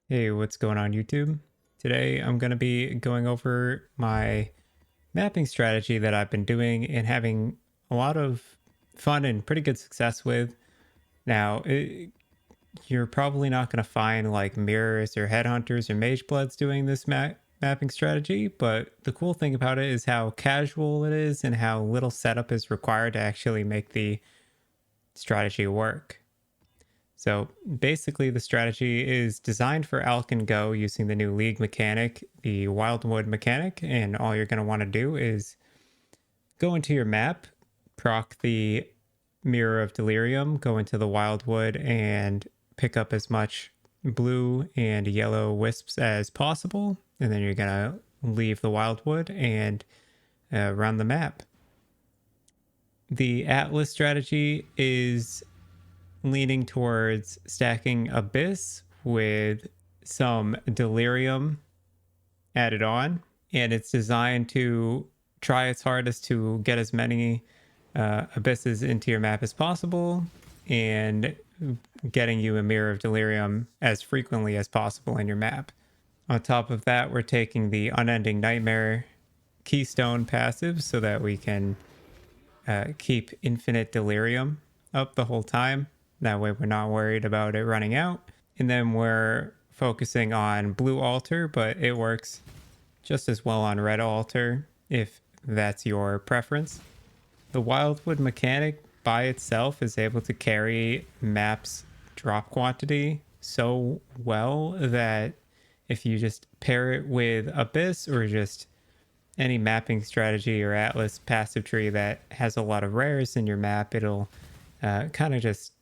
Hey, what's going on YouTube? Today I'm going to be going over my mapping strategy that I've been doing and having a lot of fun and pretty good success with. Now, you're probably not going to find like mirrors or headhunters or mage bloods doing this mapping strategy, but the cool thing about it is how casual it is and how little setup is required to actually make the strategy work. So basically, the strategy is designed for Alch and Go using the new League mechanic, the Wildwood mechanic. And all you're going to want to do is go into your map, proc the Mirror of Delirium, go into the Wildwood, and pick up as much blue and yellow wisps as possible. And then you're going to leave the Wildwood and run the map. The Atlas strategy is leaning towards stacking Abyss with some Delirium added on. And it's designed to try its hardest to get as many Abysses into your map as possible and getting you a Mirror of Delirium as frequently as possible in your map. On top of that, we're taking the Unending Nightmare Keystone passive so that we can keep Infinite Delirium up the whole time. That way we're not worried about it running out. And then we're focusing on blue altar, but it works just as well on red altar if that's your preference. The Wildwood mechanic by itself is able to carry maps drop quantity so well that if you just pair it with Abyss or just any mapping strategy or Atlas passive tree that has a lot of rares in your map, it'll kind of just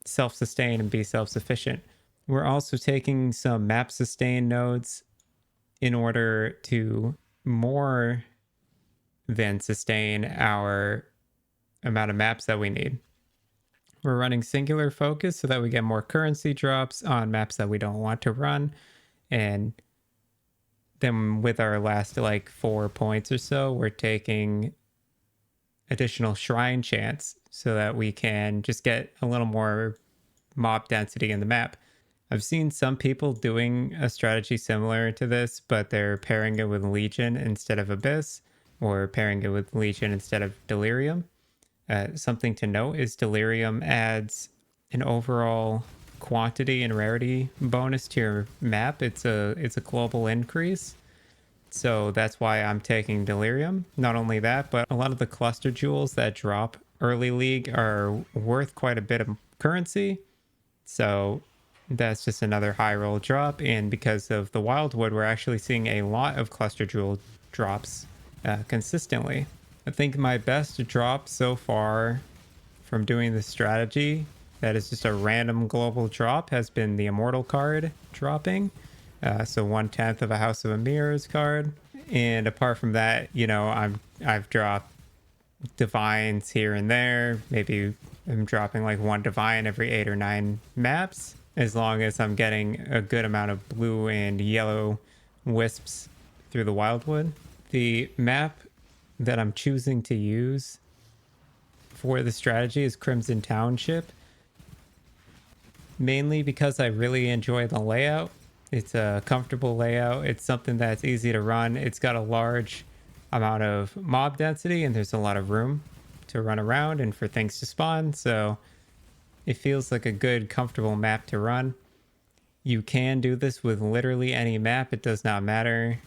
self-sustain and be self-sufficient. We're also taking some map sustain nodes in order to more than sustain our amount of maps that we need. We're running singular focus so that we get more currency drops on maps that we don't want to run. And then with our last like 4 points or so, we're taking additional shrine chants so that we can just get a little more mob density in the map. I've seen some people doing a strategy similar to this, but they're pairing it with Legion instead of Abyss, or pairing it with Legion instead of Delirium. Something to note is Delirium adds an overall quantity and rarity bonus to your map. It's a global increase. So that's why I'm taking Delirium. Not only that, but a lot of the cluster jewels that drop early league are worth quite a bit of currency. So that's just another high roll drop. And because of the Wildwood, we're actually seeing a lot of cluster jewel drops consistently. I think my best drop so far from doing this strategy that is just a random global drop has been the Immortal card dropping. So 1/10 of a House of Mirrors card. And apart from that, I've dropped divines here and there. Maybe I'm dropping like one divine every 8 or 9 maps, as long as I'm getting a good amount of blue and yellow wisps through the Wildwood. The map that I'm choosing to use for the strategy is Crimson Township, mainly because I really enjoy the layout. It's a comfortable layout. It's something that's easy to run. It's got a large amount of mob density and there's a lot of room to run around and for things to spawn. So it feels like a good, comfortable map to run. You can do this with literally any map. It does not matter.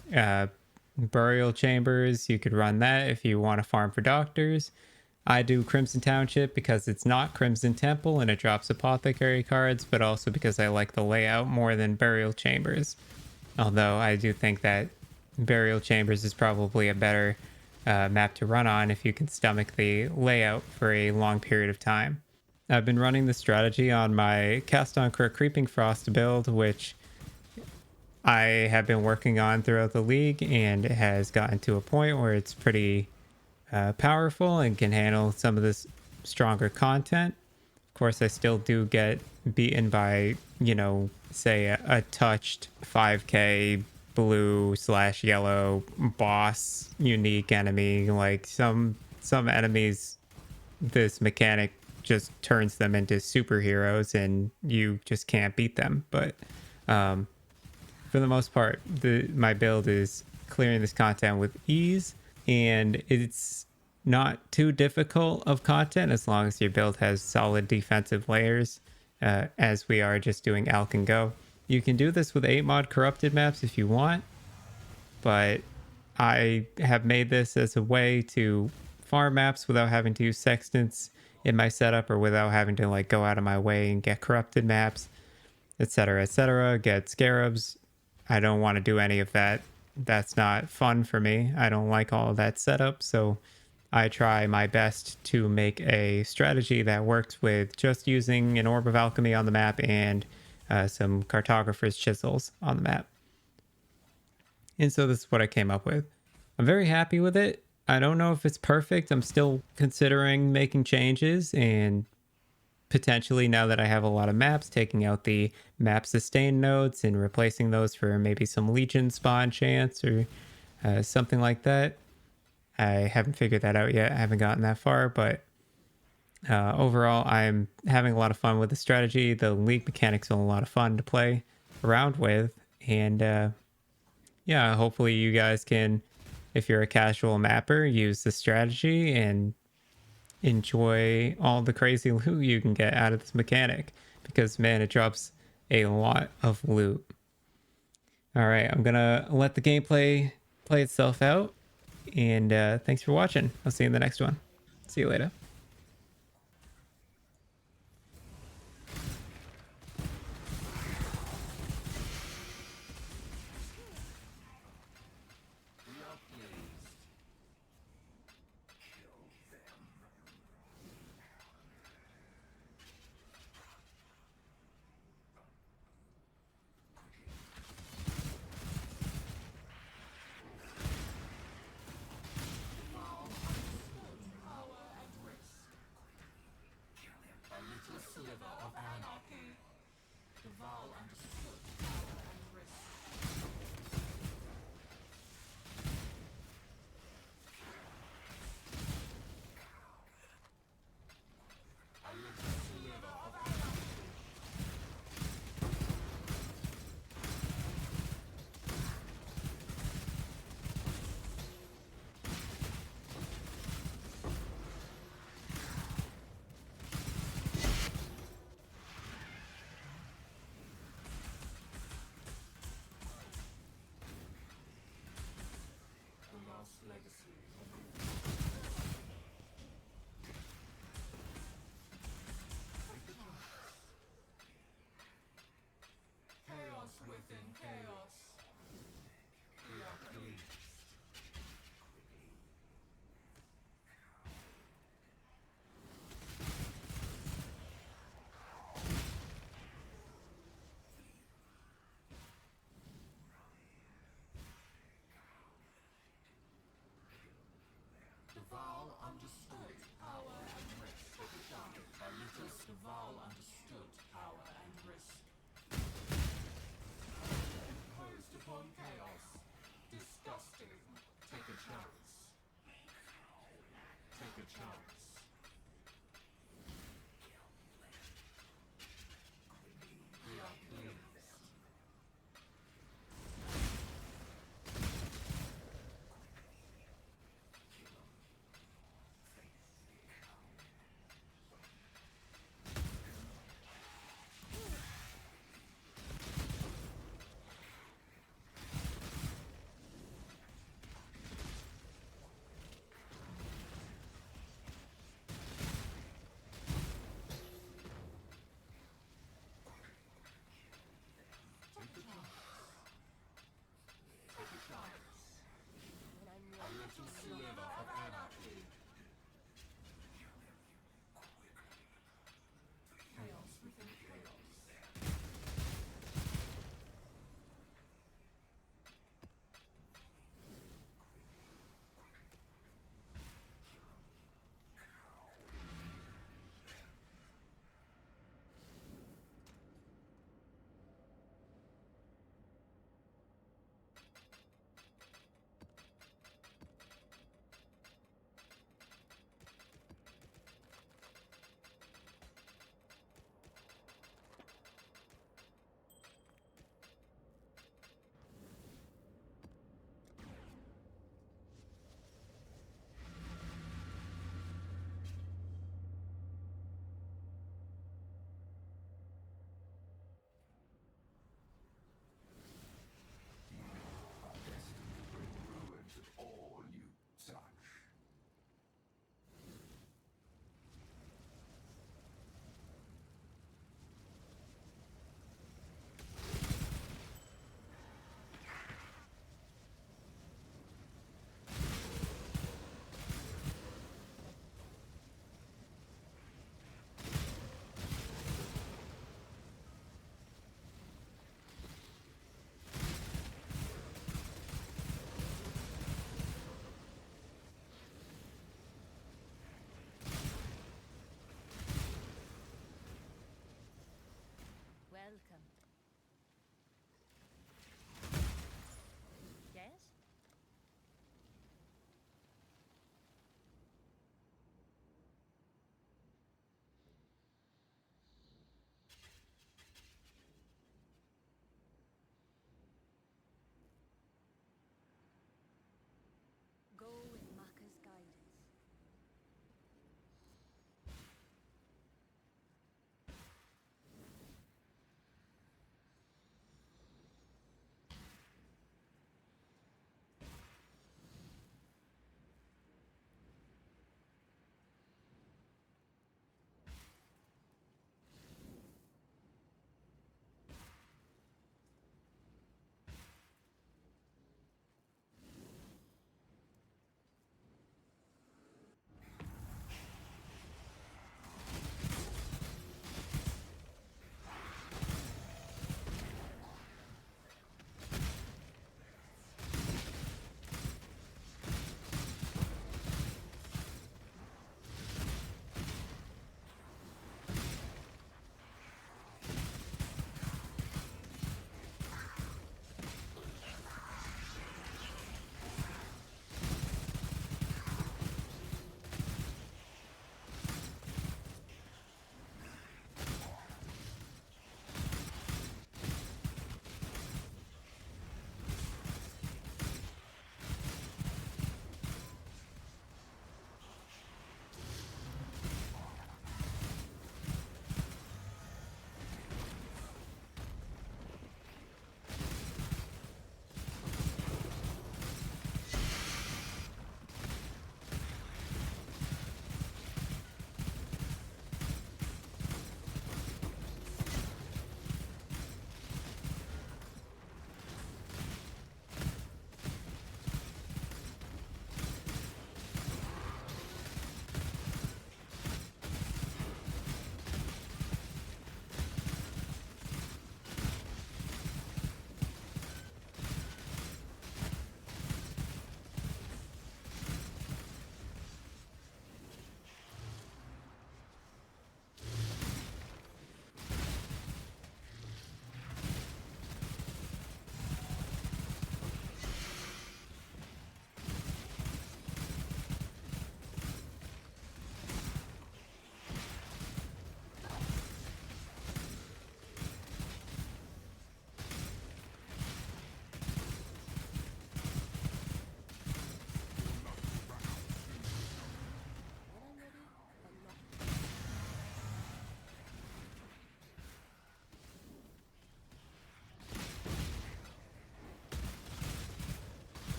Burial Chambers, you could run that if you want to farm for doctors. I do Crimson Township because it's not Crimson Temple and it drops apothecary cards, but also because I like the layout more than Burial Chambers. Although I do think that Burial Chambers is probably a better map to run on if you can stomach the layout for a long period of time. I've been running the strategy on my Cast on Crook Creeping Frost build, which I have been working on throughout the league, and it has gotten to a point where it's pretty powerful and can handle some of this stronger content. Of course, I still do get beaten by, say a touched 5k blue/yellow boss unique enemy. Like some enemies, this mechanic just turns them into superheroes and you just can't beat them. But for the most part, my build is clearing this content with ease, and it's not too difficult of content as long as your build has solid defensive layers, as we are just doing Alch and Go. You can do this with 8 mod corrupted maps if you want, but I have made this as a way to farm maps without having to use Sextants in my setup, or without having to like go out of my way and get corrupted maps, etc., get Scarabs. I don't want to do any of that. That's not fun for me. I don't like all of that setup, so I try my best to make a strategy that works with just using an Orb of Alchemy on the map and some Cartographer's Chisels on the map. And so this is what I came up with. I'm very happy with it. I don't know if it's perfect. I'm still considering making changes, and potentially, now that I have a lot of maps, taking out the map sustain nodes and replacing those for maybe some Legion spawn chance or something like that. I haven't figured that out yet. I haven't gotten that far, but overall, I'm having a lot of fun with the strategy. The league mechanics are a lot of fun to play around with, and yeah, hopefully you guys can, if you're a casual mapper, use the strategy and enjoy all the crazy loot you can get out of this mechanic, because man, it drops a lot of loot. All right, I'm gonna let the gameplay play itself out, and thanks for watching. I'll see you in the next one. See you later. Understood. Power and rest. A little understood.